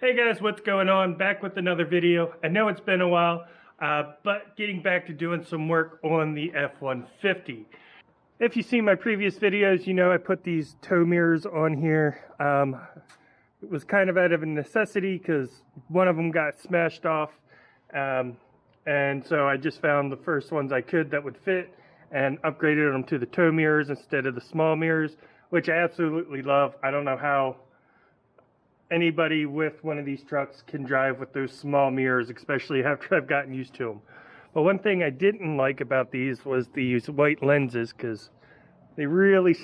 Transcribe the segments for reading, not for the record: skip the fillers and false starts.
Hey guys, what's going on? Back with another video. I know it's been a while, but getting back to doing some work on the F-150. If you've seen my previous videos, you know I put these tow mirrors on here. It was kind of out of a necessity because one of them got smashed off. And so I just found the first ones I could that would fit and upgraded them to the tow mirrors instead of the small mirrors, which I absolutely love. I don't know how anybody with one of these trucks can drive with those small mirrors, especially after I've gotten used to them. But one thing I didn't like about these was these white lenses, because they really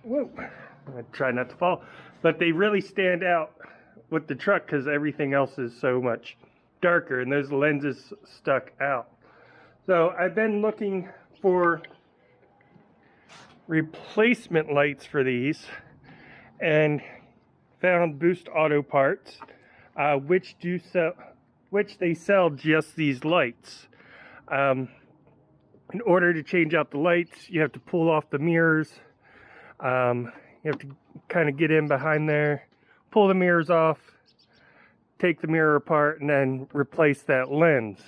whoa, I try not to fall, but they really stand out with the truck because everything else is so much darker and those lenses stuck out. So I've been looking for replacement lights for these and found Boost Auto Parts, which they sell just these lights. In order to change out the lights, you have to pull off the mirrors. You have to kind of get in behind there, pull the mirrors off, take the mirror apart, and then replace that lens.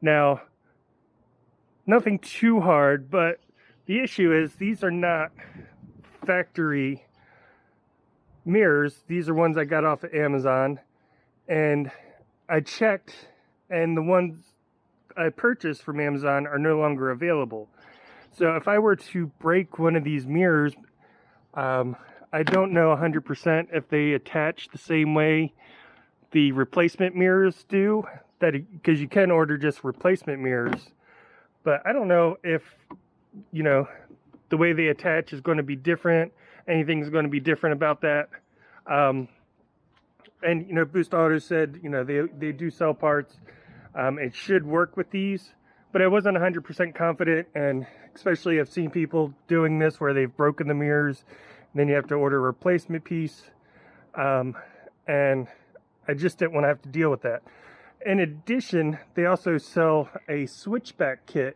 Now, nothing too hard, but the issue is these are not factory mirrors. These are ones I got off of Amazon, and I checked, and the ones I purchased from Amazon are no longer available. So if I were to break one of these mirrors, I don't know 100% if they attach the same way the replacement mirrors do, because you can order just replacement mirrors, but I don't know if, you know, the way they attach is going to be different. Anything's going to be different about that. And you know, Boost Auto said, you know, they do sell parts. It should work with these, but I wasn't 100% confident, and especially I've seen people doing this where they've broken the mirrors and then you have to order a replacement piece, and I just didn't want to have to deal with that. In addition, they also sell a switchback kit.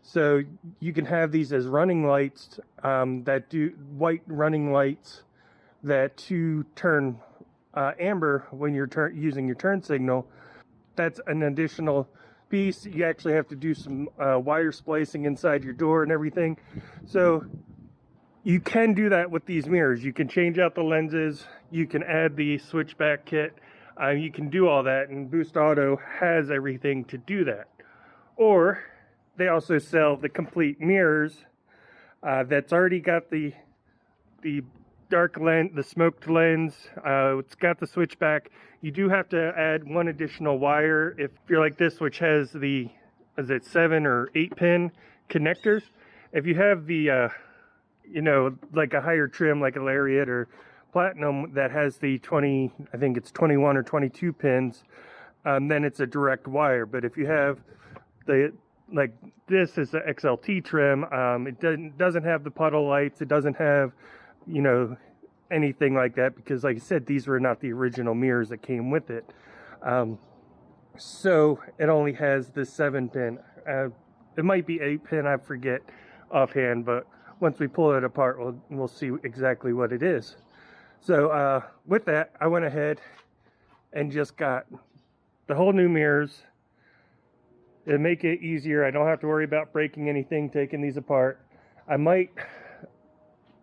So you can have these as running lights, that do white running lights that turn amber when you're using your turn signal. That's an additional piece. You actually have to do some wire splicing inside your door and everything. So you can do that with these mirrors. You can change out the lenses. You can add the switchback kit. You can do all that, and Boost Auto has everything to do that. Or they also sell the complete mirrors that's already got the dark lens, the smoked lens. It's got the switchback. You do have to add one additional wire if you're like this, which has the, is it 7 or 8 pin connectors. If you have the, you know, like a higher trim, like a Lariat or Platinum that has the 20, I think it's 21 or 22 pins, then it's a direct wire. But if you have the, like this is the XLT trim, it doesn't have the puddle lights, it doesn't have, you know, anything like that, because like I said, these were not the original mirrors that came with it. So it only has the 7 pin. It might be 8 pin, I forget offhand, but once we pull it apart, we'll see exactly what it is. So with that, I went ahead and just got the whole new mirrors. It'll make it easier. I don't have to worry about breaking anything, taking these apart. I might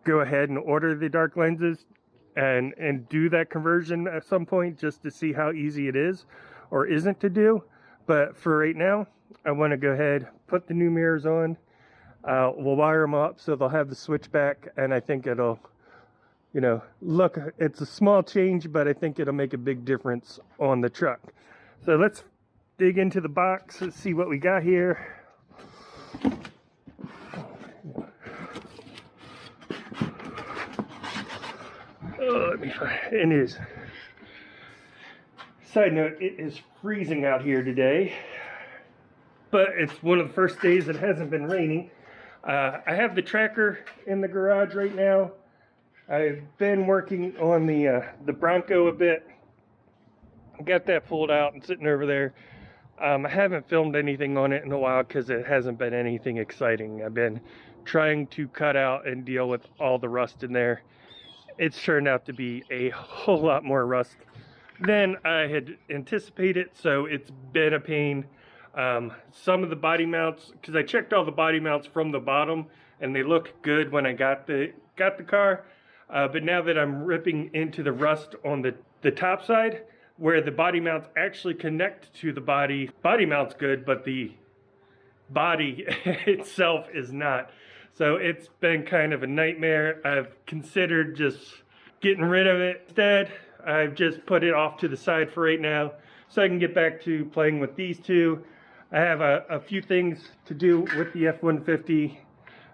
go ahead and order the dark lenses and do that conversion at some point, just to see how easy it is or isn't to do. But for right now, I want to go ahead, put the new mirrors on. We'll wire them up so they'll have the switchback, and I think it'll, you know, look, it's a small change, but I think it'll make a big difference on the truck. So let's dig into the box and see what we got here. Oh, let me find it. It is. Side note, it is freezing out here today, but it's one of the first days it hasn't been raining. I have the tracker in the garage right now. I've been working on the Bronco a bit. I got that pulled out and sitting over there. I haven't filmed anything on it in a while because it hasn't been anything exciting. I've been trying to cut out and deal with all the rust in there. It's turned out to be a whole lot more rust than I had anticipated, so it's been a pain. Some of the body mounts, because I checked all the body mounts from the bottom, and they look good when I got the car. But now that I'm ripping into the rust on the top side, where the body mounts actually connect to the body mount's good, but the body itself is not. So it's been kind of a nightmare. I've considered just getting rid of it. Instead, I've just put it off to the side for right now so I can get back to playing with these two. I have a few things to do with the F-150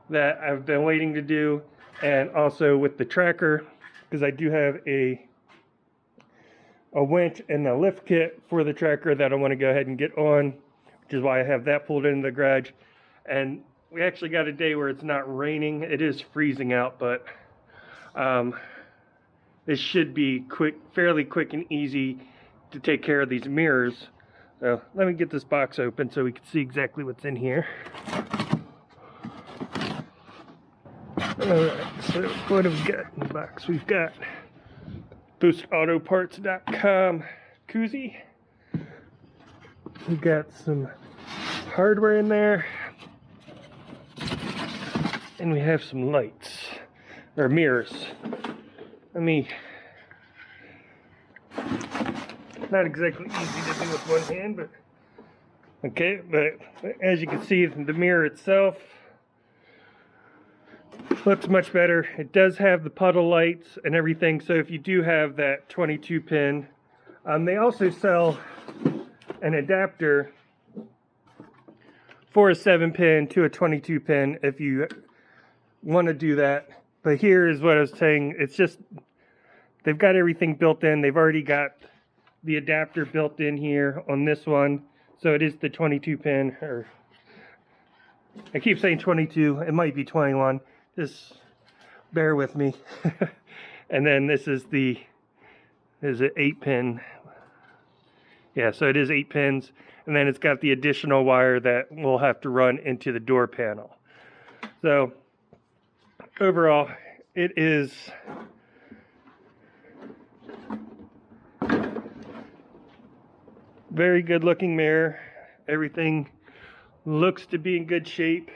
that I've been waiting to do, and also with the tracker, because I do have a winch and a lift kit for the tracker that I want to go ahead and get on, which is why I have that pulled into the garage. And we actually got a day where it's not raining. It is freezing out, but this should be fairly quick and easy to take care of these mirrors. So let me get this box open so we can see exactly what's in here. Alright, so what have we got in the box? We've got boostautoparts.com koozie. We've got some hardware in there. And we have some lights, or mirrors. Not exactly easy to do with one hand, but okay, but as you can see, the mirror itself looks much better. It does have the puddle lights and everything, so if you do have that 22 pin, they also sell an adapter for a 7 pin to a 22 pin if you want to do that. But here is what I was saying, it's just they've got everything built in. They've already got the adapter built in here on this one, so it is the 22 pin, or I keep saying 22, it might be 21, just bear with me. And then this is an 8 pin. Yeah, so it is 8 pins, and then it's got the additional wire that we'll have to run into the door panel. So overall, it is very good looking mirror. Everything looks to be in good shape.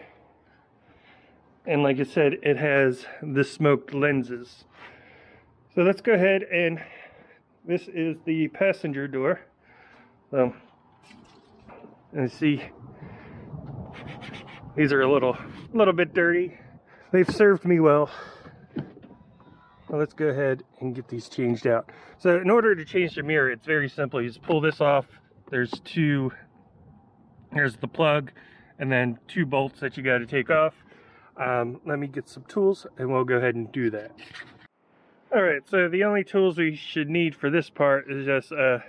And like I said, it has the smoked lenses. So let's go ahead, and this is the passenger door. So, and see, these are a little bit dirty. They've served me well. Well, let's go ahead and get these changed out. So in order to change the mirror, it's very simple. You just pull this off. Here's the plug, and then 2 bolts that you got to take off. Let me get some tools and we'll go ahead and do that. Alright, so the only tools we should need for this part is just a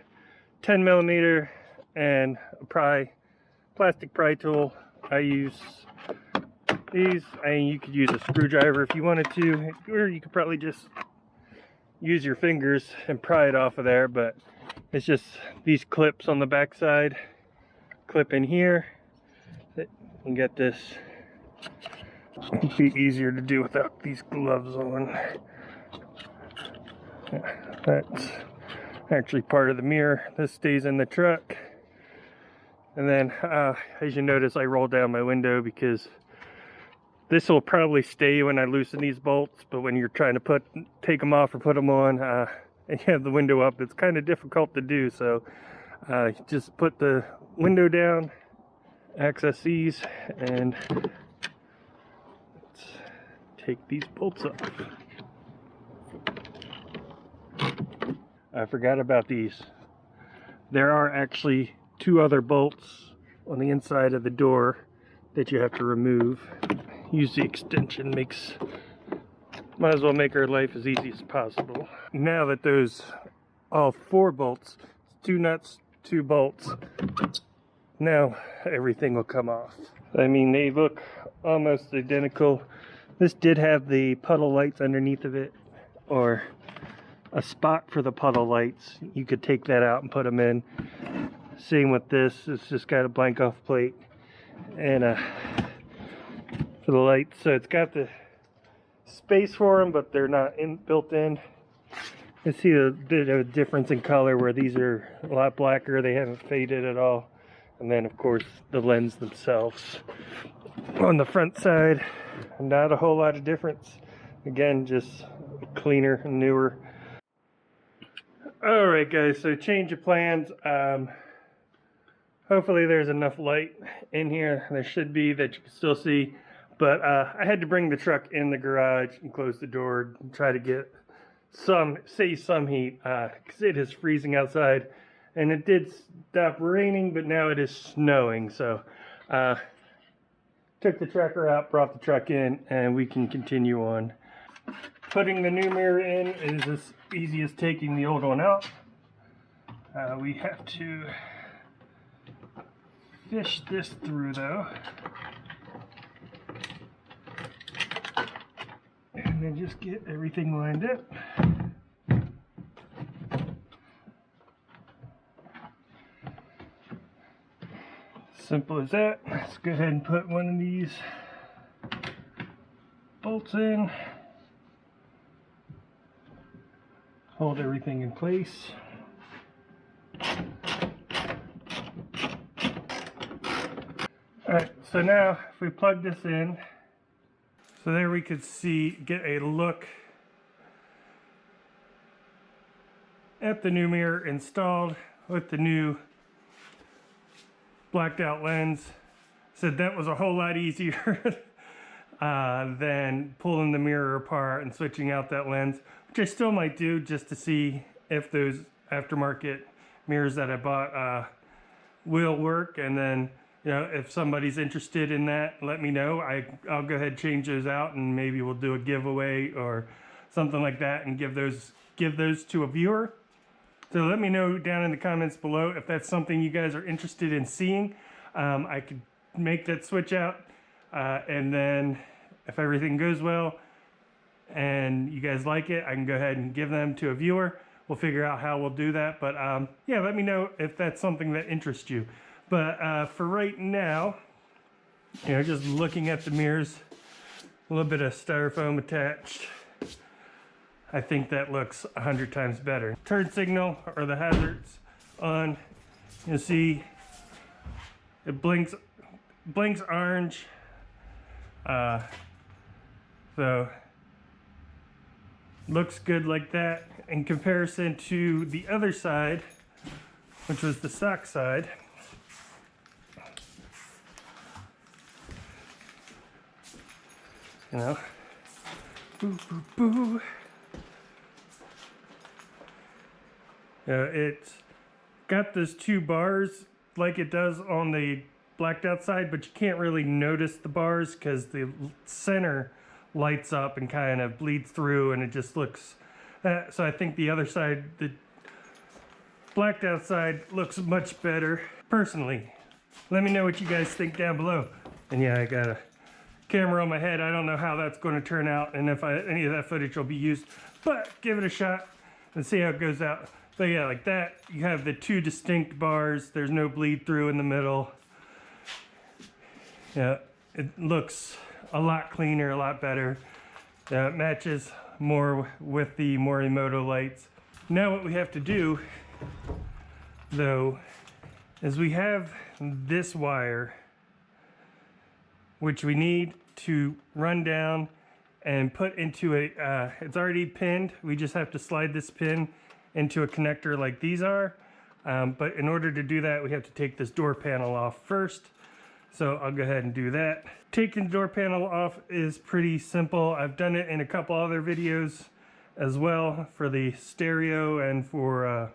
10mm and a plastic pry tool. I use these. You could use a screwdriver if you wanted to, or you could probably just use your fingers and pry it off of there, but it's just these clips on the back side, clip in here. You get this. It'd be easier to do without these gloves on. That's actually part of the mirror. This stays in the truck. And then as you notice, I roll down my window because this will probably stay when I loosen these bolts, but when you're trying to take them off or put them on, and you have the window up, it's kind of difficult to do. So just put the window down, access these, and let's take these bolts off. I forgot about these. There are actually 2 other bolts on the inside of the door that you have to remove. Use the extension, might as well make our life as easy as possible. Now that all 4 bolts, 2 nuts, 2 bolts, now everything will come off. I mean, they look almost identical. This did have the puddle lights underneath of it, or a spot for the puddle lights. You could take that out and put them in. Same with this, it's just got a blank off plate and for the lights. So it's got the space for them, but they're not built in. I see a bit of a difference in color where these are a lot blacker. They haven't faded at all. And then of course the lens themselves on the front side, not a whole lot of difference. Again, just cleaner and newer. All right guys, so change of plans. Hopefully there's enough light in here. There should be, that you can still see. But I had to bring the truck in the garage and close the door and try to get save some heat, because it is freezing outside. And it did stop raining, but now it is snowing. So took the tracker out, brought the truck in, and we can continue on. Putting the new mirror in is as easy as taking the old one out. We have to fish this through though, and then just get everything lined up. Simple as that. Let's go ahead and put one of these bolts in, hold everything in place. Alright, so now if we plug this in, so there we could see, get a look at the new mirror installed with the new blacked out lens. Said that was a whole lot easier than pulling the mirror apart and switching out that lens, which I still might do just to see if those aftermarket mirrors that I bought will work. And then, you know, if somebody's interested in that, let me know. I'll go ahead and change those out, and maybe we'll do a giveaway or something like that and give those to a viewer. So let me know down in the comments below if that's something you guys are interested in seeing. I could make that switch out, and then if everything goes well and you guys like it, I can go ahead and give them to a viewer. We'll figure out how we'll do that. But yeah, let me know if that's something that interests you. But for right now, you know, just looking at the mirrors, a little bit of styrofoam attached. I think that looks 100 times better. Turn signal, or the hazards, on. You'll see it blinks orange. So looks good like that. In comparison to the other side, which was the stock side. You know, boo, boo, boo. It's got those two bars like it does on the blacked out side, but you can't really notice the bars because the center lights up and kind of bleeds through, and it just looks, so I think the other side, the blacked out side, looks much better personally. Let me know what you guys think down below. And yeah, I got a camera on my head. I don't know how that's going to turn out and if any of that footage will be used, but give it a shot and see how it goes out. But yeah, like that, you have the two distinct bars. There's no bleed through in the middle. Yeah, it looks a lot cleaner, a lot better. It matches more with the Morimoto lights. Now what we have to do, though, is we have this wire, which we need to run down and put into a, it's already pinned. We just have to slide this pin into a connector like these are. But in order to do that, we have to take this door panel off first. So I'll go ahead and do that. Taking the door panel off is pretty simple. I've done it in a couple other videos as well for the stereo and for, I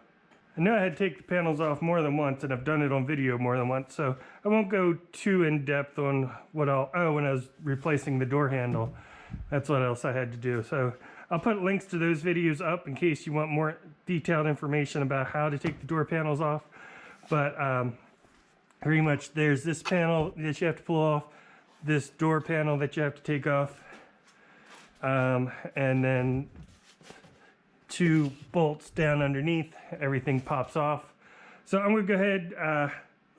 know I had to take the panels off more than once, and I've done it on video more than once. So I won't go too in depth on what when I was replacing the door handle, that's what else I had to do. So I'll put links to those videos up in case you want more detailed information about how to take the door panels off. But pretty much there's this panel that you have to pull off, this door panel that you have to take off, and then two bolts down underneath. Everything pops off. So I'm going to go ahead,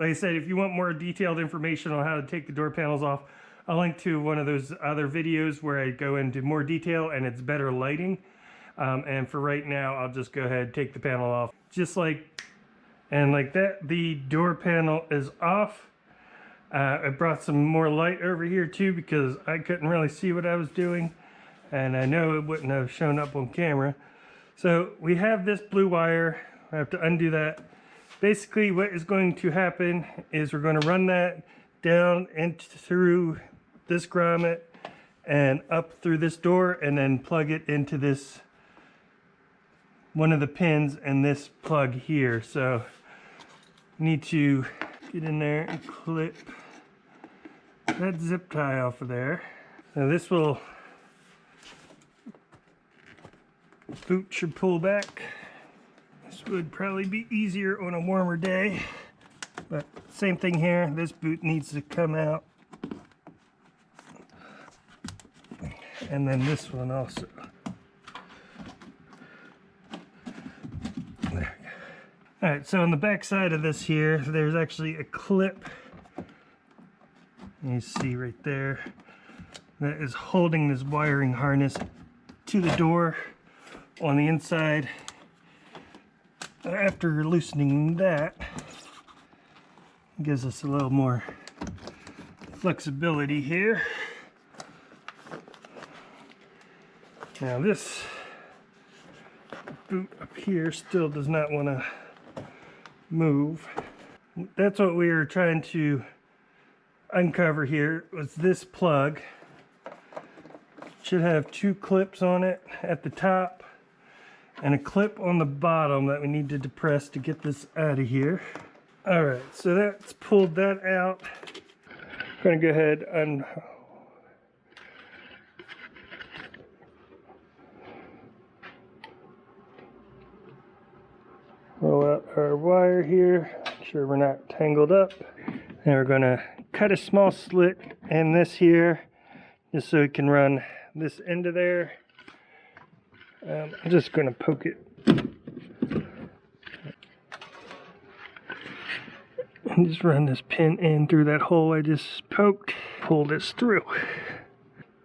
like I said, if you want more detailed information on how to take the door panels off, I'll link to one of those other videos where I go into more detail and it's better lighting. And for right now, I'll just go ahead and take the panel off. Just like, and like that, the door panel is off. I brought some more light over here too because I couldn't really see what I was doing. And I know it wouldn't have shown up on camera. So we have this blue wire. I have to undo that. Basically what is going to happen is we're going to run that down and through this grommet and up through this door and then plug it into this, one of the pins and this plug here. So need to get in there and clip that zip tie off of there. Now this will, boot should pull back. This would probably be easier on a warmer day, but same thing here. This boot needs to come out. And then this one also. There we go. Alright, so on the back side of this here, there's actually a clip. You see right there. That is holding this wiring harness to the door on the inside. After loosening that, it gives us a little more flexibility here. Now this boot up here still does not want to move. That's what we were trying to uncover here, was this plug. Should have two clips on it at the top and a clip on the bottom that we need to depress to get this out of here. Alright, so that's pulled that out. I'm going to go ahead and roll out our wire here, make sure we're not tangled up. And we're going to cut a small slit in this here, just so we can run this into there. I'm just going to poke it. And just run this pin in through that hole I just poked. Pull this through.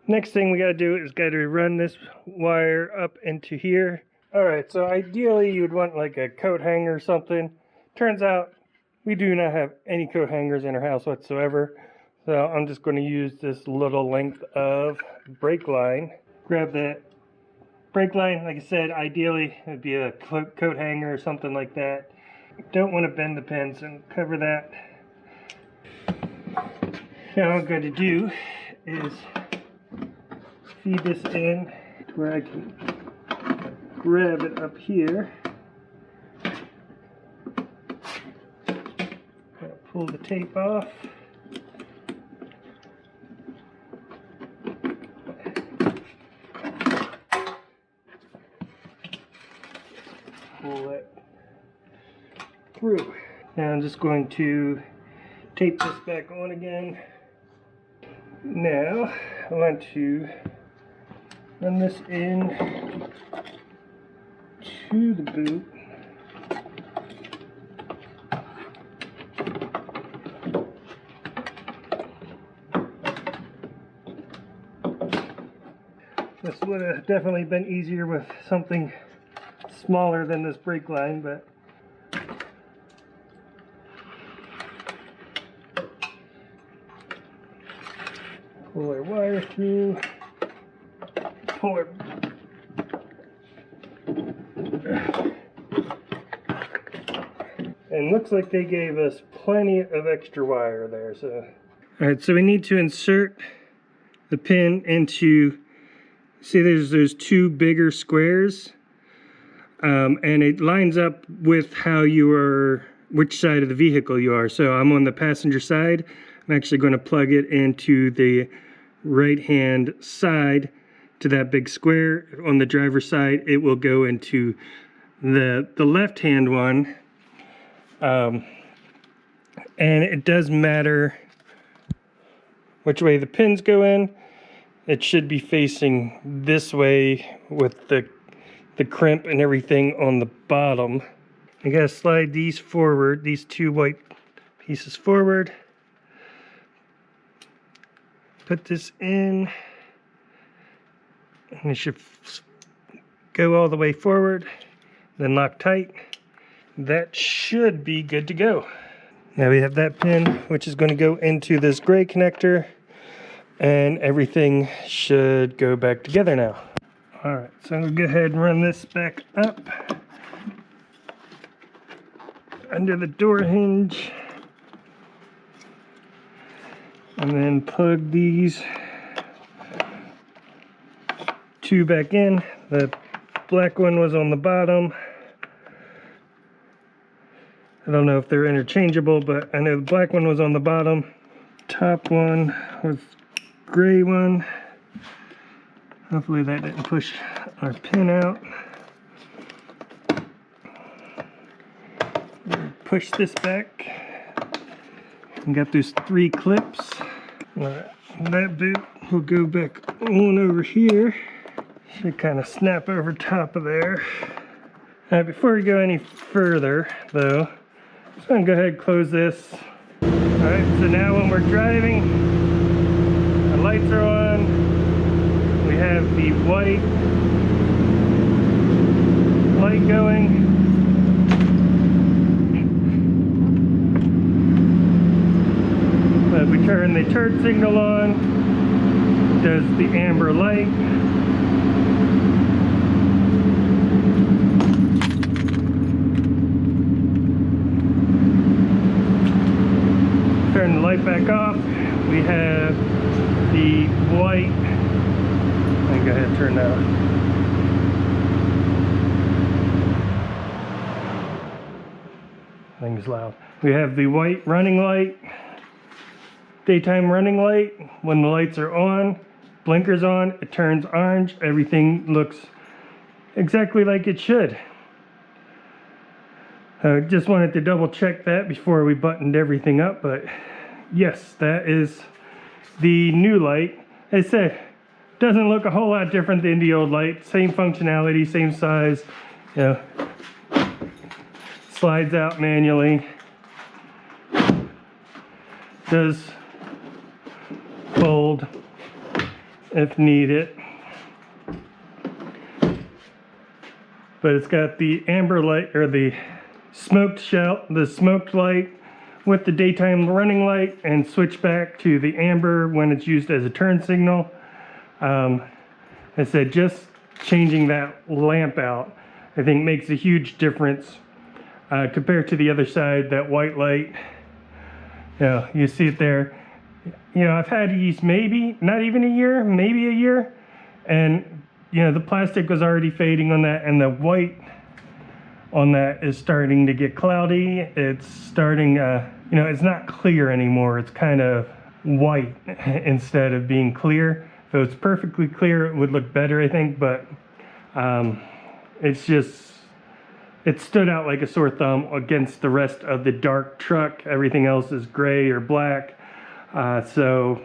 Next thing we got to do is got to run this wire up into here. Alright, so ideally you would want like a coat hanger or something. Turns out we do not have any coat hangers in our house whatsoever. So I'm just going to use this little length of brake line. Grab that brake line, like I said, ideally it would be a coat hanger or something like that. Don't want to bend the pins, and cover that. Now what I'm going to do is feed this in where I can grab it up here. Pull the tape off. Pull it through. Now I'm just going to tape this back on again. Now I want to run this in to the boot. This would have definitely been easier with something smaller than this brake line, but pull our wire through, pull it, and looks like they gave us plenty of extra wire there. So, all right, so we need to insert the pin into, see there's those two bigger squares, and it lines up with how you are, which side of the vehicle you are. So I'm on the passenger side. I'm actually going to plug it into the right hand side to that big square. On the driver's side it will go into the left hand one, and it does matter which way the pins go in. It should be facing this way with the crimp and everything on the bottom. I gotta slide these forward, these two white pieces forward. Put this in, and it should go all the way forward, then lock tight. That should be good to go. Now we have that pin, which is going to go into this gray connector, and everything should go back together now. Alright, so I'm going to go ahead and run this back up under the door hinge, and then plug these two back in. The black one was on the bottom. I don't know if they're interchangeable, but I know the black one was on the bottom. Top one was gray one. Hopefully that didn't push our pin out. Push this back. And got those 3 clips. That boot will go back on over here. Should kind of snap over top of there. All right, before we go any further though, I'm going to go ahead and close this. All right, so now when we're driving, the lights are on. We have the white light going. If we turn the turn signal on, it does the amber light. Turn the light back off. We have the white. Let me go ahead and turn that on. Thing's loud. We have the white running light, daytime running light. When the lights are on, blinkers on, it turns orange. Everything looks exactly like it should. Just wanted to double check that before we buttoned everything up, but yes, that is the new light. As I said, doesn't look a whole lot different than the old light. Same functionality, same size. You know, slides out manually. Does fold if needed. But it's got the amber light, or the smoked light with the daytime running light, and switch back to the amber when it's used as a turn signal. I said just changing that lamp out, I think makes a huge difference compared to the other side. That white light, you know, you see it there. You know, I've had these maybe not even a year, maybe a year, and you know the plastic was already fading on that, and the white on that is starting to get cloudy. It's starting, you know, it's not clear anymore. It's kind of white instead of being clear. If it was perfectly clear, it would look better, I think, but it's just, it stood out like a sore thumb against the rest of the dark truck. Everything else is gray or black. So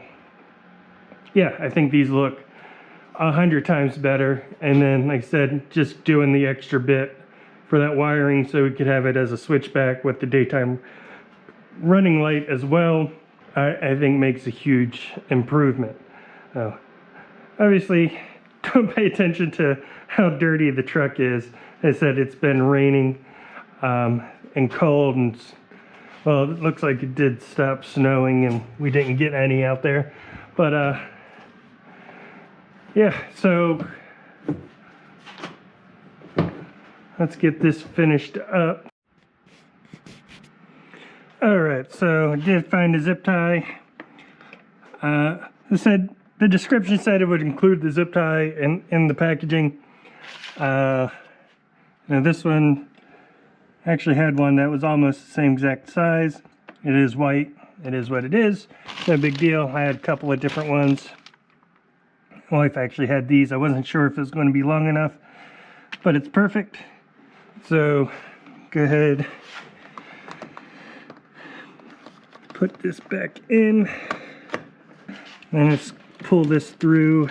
yeah, I think these look 100 times better. And then, like I said, just doing the extra bit for that wiring so we could have it as a switchback with the daytime running light as well, I think makes a huge improvement. Obviously, don't pay attention to how dirty the truck is. As I said, it's been raining and cold, and well, it looks like it did stop snowing and we didn't get any out there. But yeah, so let's get this finished up. Alright, so I did find a zip tie. The description said it would include the zip tie in the packaging. Now this one actually had one that was almost the same exact size. It is white. It is what it is. No big deal. I had a couple of different ones. My wife actually had these. I wasn't sure if it was going to be long enough, but it's perfect. So go ahead, put this back in, and let's pull this through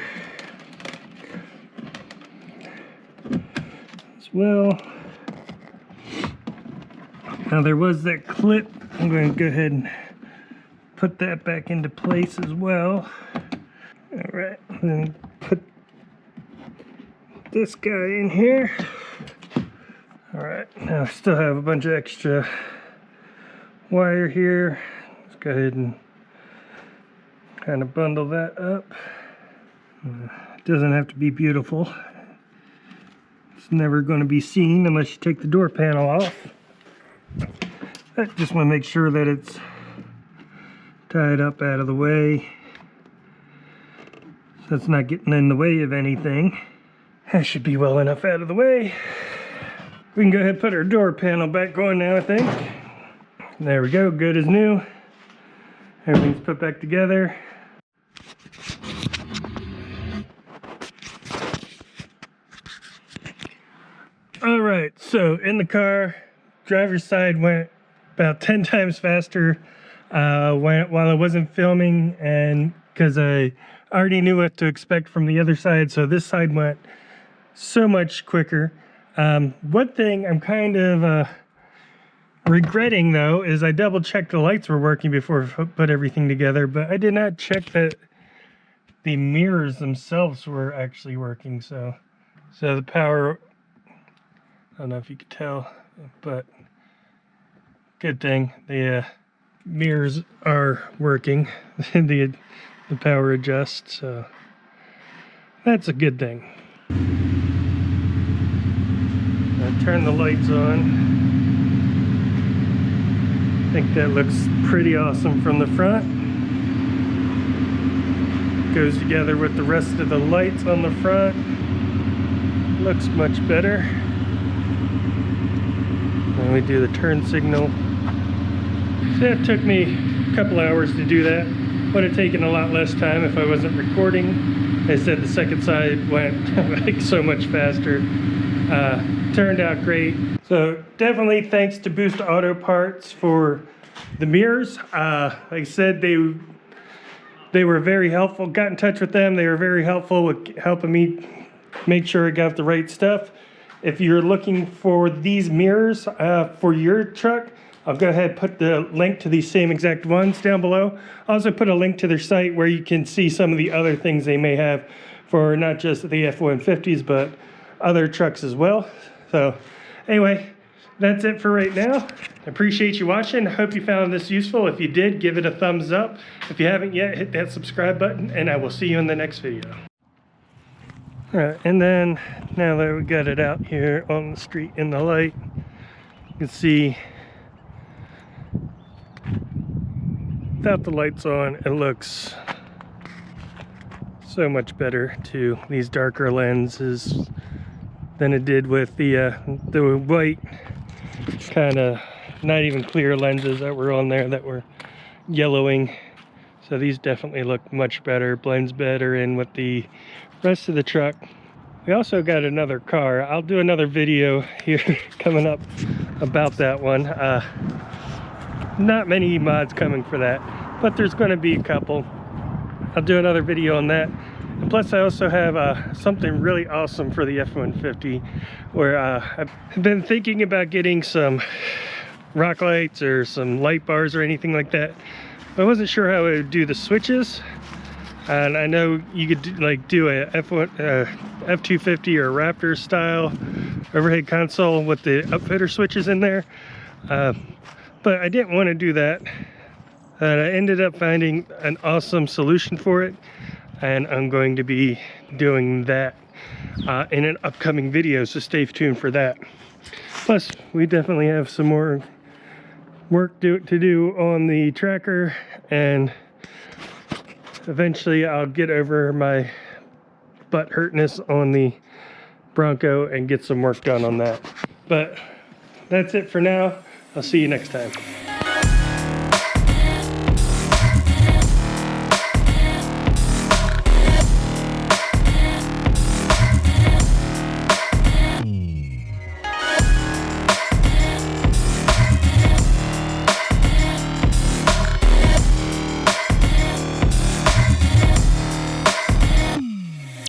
as well. Now there was that clip. I'm going to go ahead and put that back into place as well. All right, then put this guy in here. Alright, now I still have a bunch of extra wire here. Let's go ahead and kind of bundle that up. It doesn't have to be beautiful. It's never going to be seen unless you take the door panel off. I just want to make sure that it's tied up out of the way, so it's not getting in the way of anything. That should be well enough out of the way. We can go ahead and put our door panel back on now, I think. There we go, good as new. Everything's put back together. Alright, so in the car, driver's side went about 10 times faster while I wasn't filming, and because I already knew what to expect from the other side, so this side went so much quicker. One thing I'm kind of regretting though is I double checked the lights were working before I put everything together, but I did not check that the mirrors themselves were actually working. So the power, I don't know if you could tell, but good thing the mirrors are working. the power adjusts, so that's a good thing. I'll turn the lights on. I think that looks pretty awesome from the front. Goes together with the rest of the lights on the front. Looks much better. And we do the turn signal. So it took me a couple hours to do that. Would have taken a lot less time if I wasn't recording. I said the second side went like so much faster. Turned out great. So definitely thanks to Boost Auto Parts for the mirrors. Like I said, they were very helpful. Got in touch with them. They were very helpful with helping me make sure I got the right stuff. If you're looking for these mirrors for your truck, I'll go ahead and put the link to these same exact ones down below. I'll also put a link to their site where you can see some of the other things they may have for not just the F-150s, but other trucks as well. So anyway, that's it for right now. I appreciate you watching. I hope you found this useful. If you did, give it a thumbs up. If you haven't yet, hit that subscribe button, and I will see you in the next video. All right, and then now that we got it out here on the street in the light, you can see without the lights on, it looks so much better to these darker lenses than it did with the white, kind of not even clear lenses that were on there that were yellowing. So these definitely look much better, blends better in with the rest of the truck. We also got another car. I'll do another video here coming up about that one. Not many mods coming for that, but there's going to be a couple. I'll do another video on that. And plus I also have something really awesome for the F-150 where I've been thinking about getting some rock lights or some light bars or anything like that. I wasn't sure how I would do the switches, and I know you could do a F-250 or Raptor style overhead console with the upfitter switches in there, but I didn't want to do that, and I ended up finding an awesome solution for it, and I'm going to be doing that in an upcoming video, so stay tuned for that. Plus we definitely have some more work to do on the tracker, and eventually I'll get over my butt hurtness on the Bronco and get some work done on that. But that's it for now. I'll see you next time.